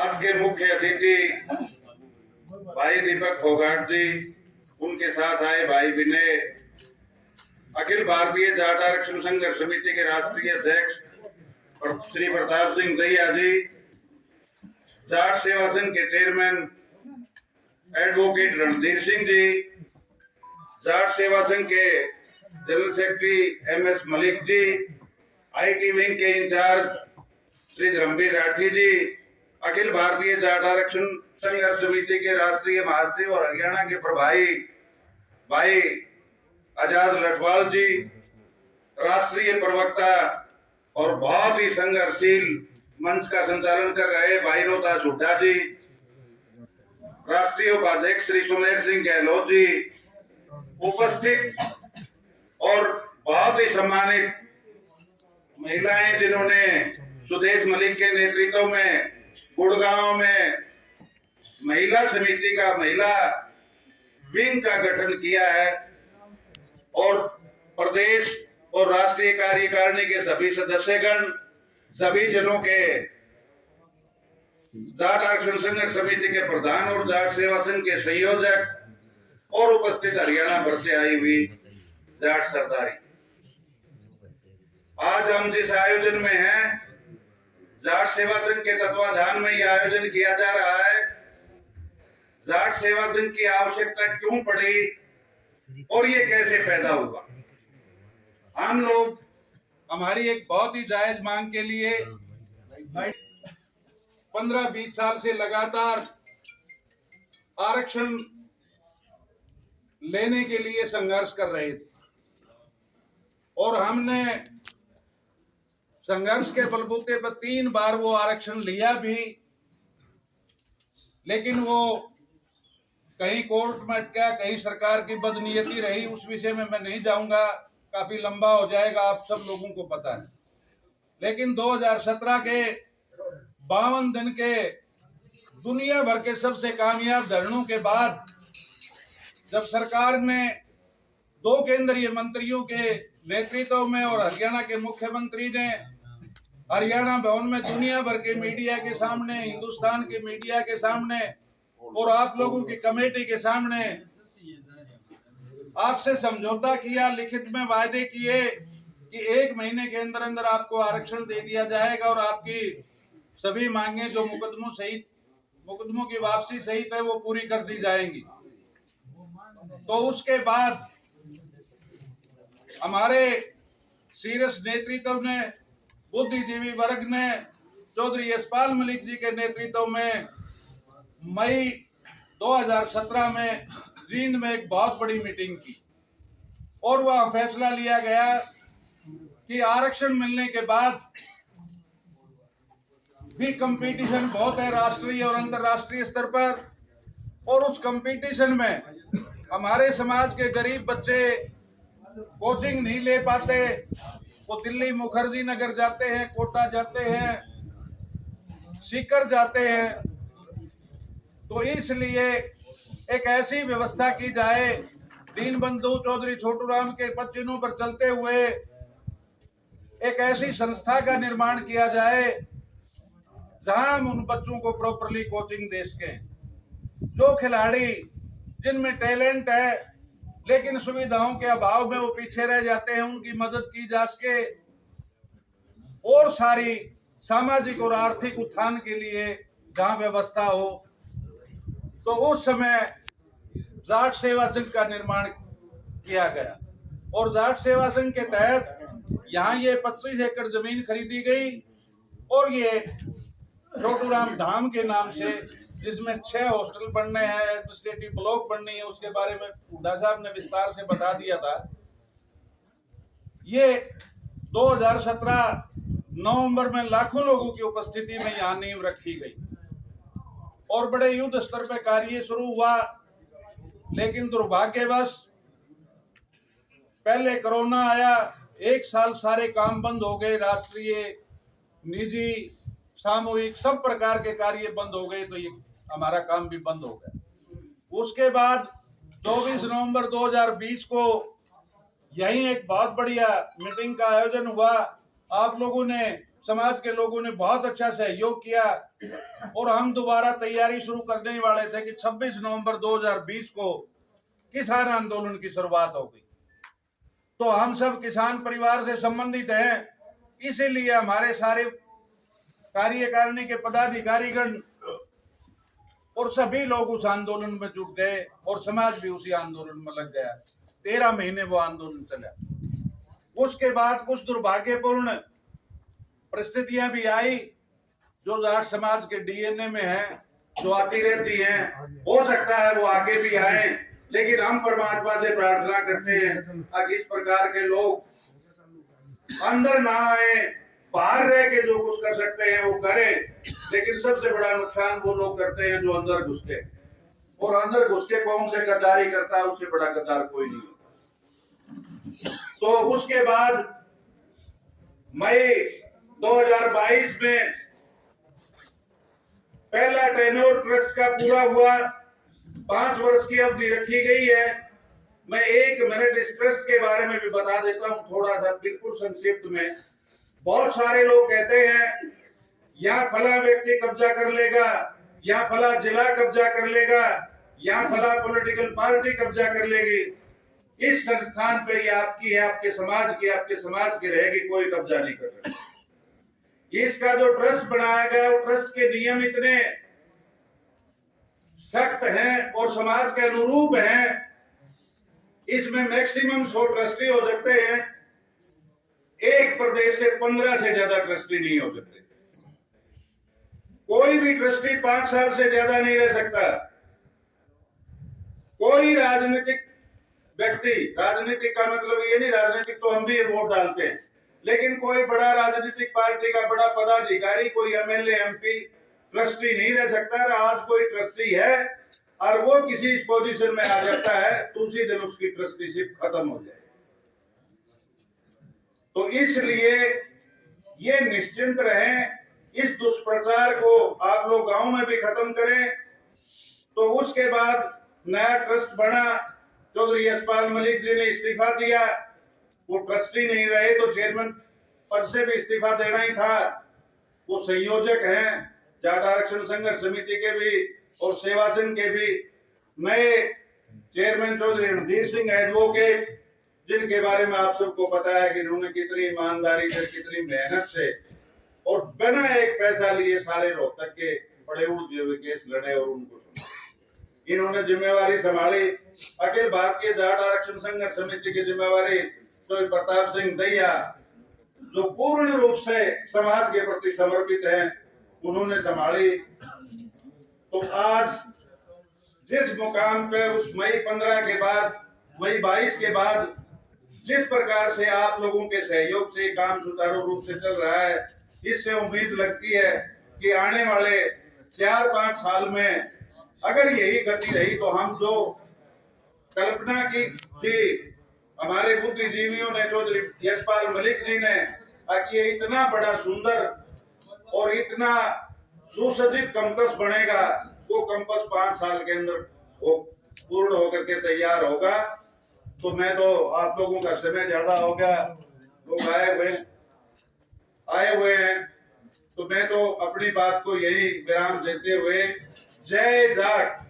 आज के मुख्य अतिथि भाई दीपक फोगाट जी, उनके साथ आए भाई विनय, अखिल भारतीय जाट आरक्षण संघर्ष समिति के राष्ट्रीय अध्यक्ष श्री प्रताप सिंह दहिया जी, जाट सेवा संघ के चेयरमैन एडवोकेट रणधीर सिंह जी, जाट सेवा संघ के general secretary MS Malik ji, IT wing के इंचार्ज श्री धर्मवीर राठी जी, अखिल भारतीय जाट आरक्षण संघर्ष समिति के राष्ट्रीय महासचिव और हरियाणा के प्रभारी भाई आजाद लटवाल जी, राष्ट्रीय प्रवक्ता और बहुत ही संघर्षशील मंच का संचालन कर रहे भाई रोहतास हुड्डा जी, राष्ट्रीय उपाध्यक्ष श्री सुमेर सिंह गहलोत जी, उपस्थित और बहुत ही सम्मानित महिलाएं जिन्होंने सुदेश मलिक के नेतृत्व में गुड़गांव में महिला समिति का महिला विंग का गठन किया है, और प्रदेश और राष्ट्रीय कार्यकारिणी के सभी सदस्यगण, सभी जनों के जाट आरक्षण संघर्ष समिति के प्रधान और जाट सेवा संघ के संयोजक और उपस्थित हरियाणा भर से आई हुई जाट सरदारी, आज हम जिस आयोजन में हैं, जाट सेवा संघ के तत्वाधान में यह आयोजन किया जा रहा है। जाट सेवा संघ की आवश्यकता क्यों पड़ी और ये कैसे पैदा हुआ? हम लोग हमारी एक बहुत ही जायज मांग के लिए 15-20 साल से लगातार आरक्षण लेने के लिए संघर्ष कर रहे थे, और हमने संघर्ष के बलबूते पर 3 बार वो आरक्षण लिया भी, लेकिन वो कहीं कोर्ट में अटका, कहीं सरकार की बदनीयती रही। उस विषय में मैं नहीं जाऊंगा, काफी लंबा हो जाएगा, आप सब लोगों को पता है। लेकिन 2017 के 52 दिन के दुनिया भर के सबसे कामयाब धरनों के बाद जब सरकार ने 2 केंद्रीय मंत्रियों के नेतृत्व में और हरियाणा के मुख्यमंत्री ने हरियाणा भवन में दुनिया भर के मीडिया के सामने, हिंदुस्तान के मीडिया के सामने और आप लोगों की कमेटी के सामने आपसे समझौता किया, लिखित में वायदे किए कि 1 महीने के अंदर अंदर आपको आरक्षण दे दिया जाएगा और आपकी सभी मांगे जो मुकदमों की वापसी सहित है वो पूरी कर दी जाएंगी। तो उसके बाद हमारे सीरियस नेतृत्व ने, बुद्धिजीवी वर्ग ने चौधरी यशपाल मलिक जी के नेतृत्व में मई 2017 में जींद में एक बहुत बड़ी मीटिंग की, और वह फैसला लिया गया कि आरक्षण मिलने के बाद भी कंपटीशन बहुत है राष्ट्रीय और अंतर्राष्ट्रीय स्तर पर, और उस कंपटीशन में हमारे समाज के गरीब बच्चे कोचिंग नहीं ले पाते, वो दिल्ली मुखर्जी नगर जाते हैं, कोटा जाते हैं, सीकर जाते हैं। तो इसलिए एक ऐसी व्यवस्था की जाए, दीनबंधु चौधरी छोटूराम के पद चिन्हों पर चलते हुए एक ऐसी संस्था का निर्माण किया जाए जहां हम उन बच्चों को प्रॉपरली कोचिंग दे सकें। जो खिलाड़ी जिनमें टैलेंट है लेकिन सुविधाओं के अभाव में वो पीछे रह जाते हैं, उनकी मदद की जा सके, और सारी सामाजिक और आर्थिक उत्थान के लिए जहां व्यवस्था हो। तो उस समय जाट सेवा संघ का निर्माण किया गया, और जाट सेवा संघ के तहत यहाँ ये 25 एकड़ जमीन खरीदी गई, और ये छोटूराम धाम के नाम से, जिसमें 6 हॉस्टल बनने हैं, एडमिनिस्ट्रेटिव ब्लॉक बननी है, उसके बारे में हुड्डा साहब ने विस्तार से बता दिया था। ये 2017 नवंबर में लाखों लोगों की उपस्थिति में यहाँ नींव रखी गई, और बड़े युद्ध स्तर पर कार्य शुरू हुआ। लेकिन दुर्भाग्यवश पहले कोरोना आया, 1 साल सारे काम बंद हो गए, राष्ट्रीय, निजी, सामूहिक सब प्रकार के कार्य बंद हो गए, तो ये हमारा काम भी बंद हो गया। उसके बाद 24 नवंबर 2020 को यहीं एक बहुत बढ़िया मीटिंग का आयोजन हुआ। आप लोगों ने समाज के लोगों ने बहुत अच्छा सहयोग किया और हम दोबारा तैयारी शुरू करने ही वाले थे कि 26 नवंबर 2020 को किसान आंदोलन की शुरुआत हो गई। तो हम सब किसान परिवार से संबंधित हैं, इसीलिए हमारे सारे कार्यकारिणी के पदाधिकारीगण और सभी लोग उस आंदोलन में जुट गए और समाज भी उसी आंदोलन में लग गया। 13 महीने वो आंदोलन चला। उसके बाद कुछ दुर्भाग्यपूर्ण परिस्थितियां भी आई जो जाट समाज के डीएनए में है, जो आती रहती हैं। हो सकता है वो आगे भी आए, लेकिन हम परमात्मा से प्रार्थना करते हैं ताकि इस प्रकार के लोग अंदर ना आए, बाहर रह के जो कुछ कर सकते हैं वो करें। लेकिन सबसे बड़ा नुकसान वो लोग करते हैं जो अंदर घुस के, और अंदर घुस के कौन से गद्दारी करता है, उससे बड़ा गद्दार कोई नहीं। तो उसके बाद मई 2022 में पहला टेन्योर ट्रस्ट का पूरा हुआ। 5 वर्ष की अवधि रखी गई है। मैं 1 मिनट इस ट्रस्ट के बारे में भी बता देता हूं, थोड़ा सा बिल्कुल संक्षिप्त में। बहुत सारे लोग कहते हैं यहाँ फला व्यक्ति कब्जा कर लेगा, यहाँ फला जिला कब्जा कर लेगा, यहाँ फला पॉलिटिकल पार्टी कब्जा कर लेगी। इस संस्थान पे ये आपकी है, आपके समाज की रहेगी, कोई कब्जा नहीं कर सकता। इसका जो ट्रस्ट बनाया गया वो ट्रस्ट के नियम इतने सख्त हैं और समाज के अनुरूप हैं। इसमें मैक्सिमम 100 ट्रस्टी हो सकते हैं। एक प्रदेश से 15 से ज्यादा ट्रस्टी नहीं हो सकते। कोई भी ट्रस्टी 5 साल से ज्यादा नहीं रह सकता। कोई राजनीतिक व्यक्ति, राजनीतिक का मतलब ये नहीं, राजनीतिक तो हम भी वोट डालते हैं, लेकिन कोई बड़ा राजनीतिक पार्टी का बड़ा पदाधिकारी, कोई एमएलए एमपी ट्रस्टी नहीं रह सकता। आज कोई ट्रस्टी है और वो किसी इस पोजीशन में आ जाता है तो उसी दिन उसकी ट्रस्टीशिप खत्म हो जाए। तो इसलिए ये निश्चिंत रहें, इस दुष्प्रचार को आप लोग गांव में भी खत्म करें। तो उसके बाद नया ट्रस्ट बना, चौधरी यशपाल मलिक जी ने इस्तीफा दिया, वो ट्रस्टी नहीं रहे तो चेयरमैन पद से भी इस्तीफा देना ही था। वो संयोजक हैं जाट आरक्षण संघर्ष समिति के भी और सेवा सिंह के भी। नए चेयरमैन चौधरी रणधीर सिंह एडवोकेट, जिनके बारे में आप सबको पता है कि इन्होंने कितनी ईमानदारी से, कितनी मेहनत से और बिना एक पैसा लिए सारे रोहतक के बड़े उलझे हुए केस लड़े और उनको इन्होंने जिम्मेवारी संभाली। अखिल भारतीय जाट आरक्षण संघर्ष समिति की जिम्मेवारी श्री प्रताप सिंह दहिया, जो पूर्ण रूप से समाज के प्रति समर्पित हैं, उन्होंने संभाली। तो आज जिस मुकाम पे उस मई 15 के बाद, मई 22 के बाद जिस प्रकार से आप लोगों के सहयोग से काम सुचारू रूप से चल रहा है, इससे उम्मीद लगती है कि आने वाले 4-5 साल में अगर यही गति रही तो हम जो कल्पना की थी हमारे बुद्धिजीवियों ने, चौधरी यशपाल मलिक जी ने, कि ये इतना बड़ा सुंदर और इतना सुसज्जित कैंपस बनेगा, वो कैंपस 5 साल के अंदर वो पूर्ण होकर के तैयार होगा। तो मैं तो आप लोगों का समय ज्यादा हो गया, लोग आए हुए हैं, तो मैं तो अपनी बात को यही विराम देते हुए जय जाट।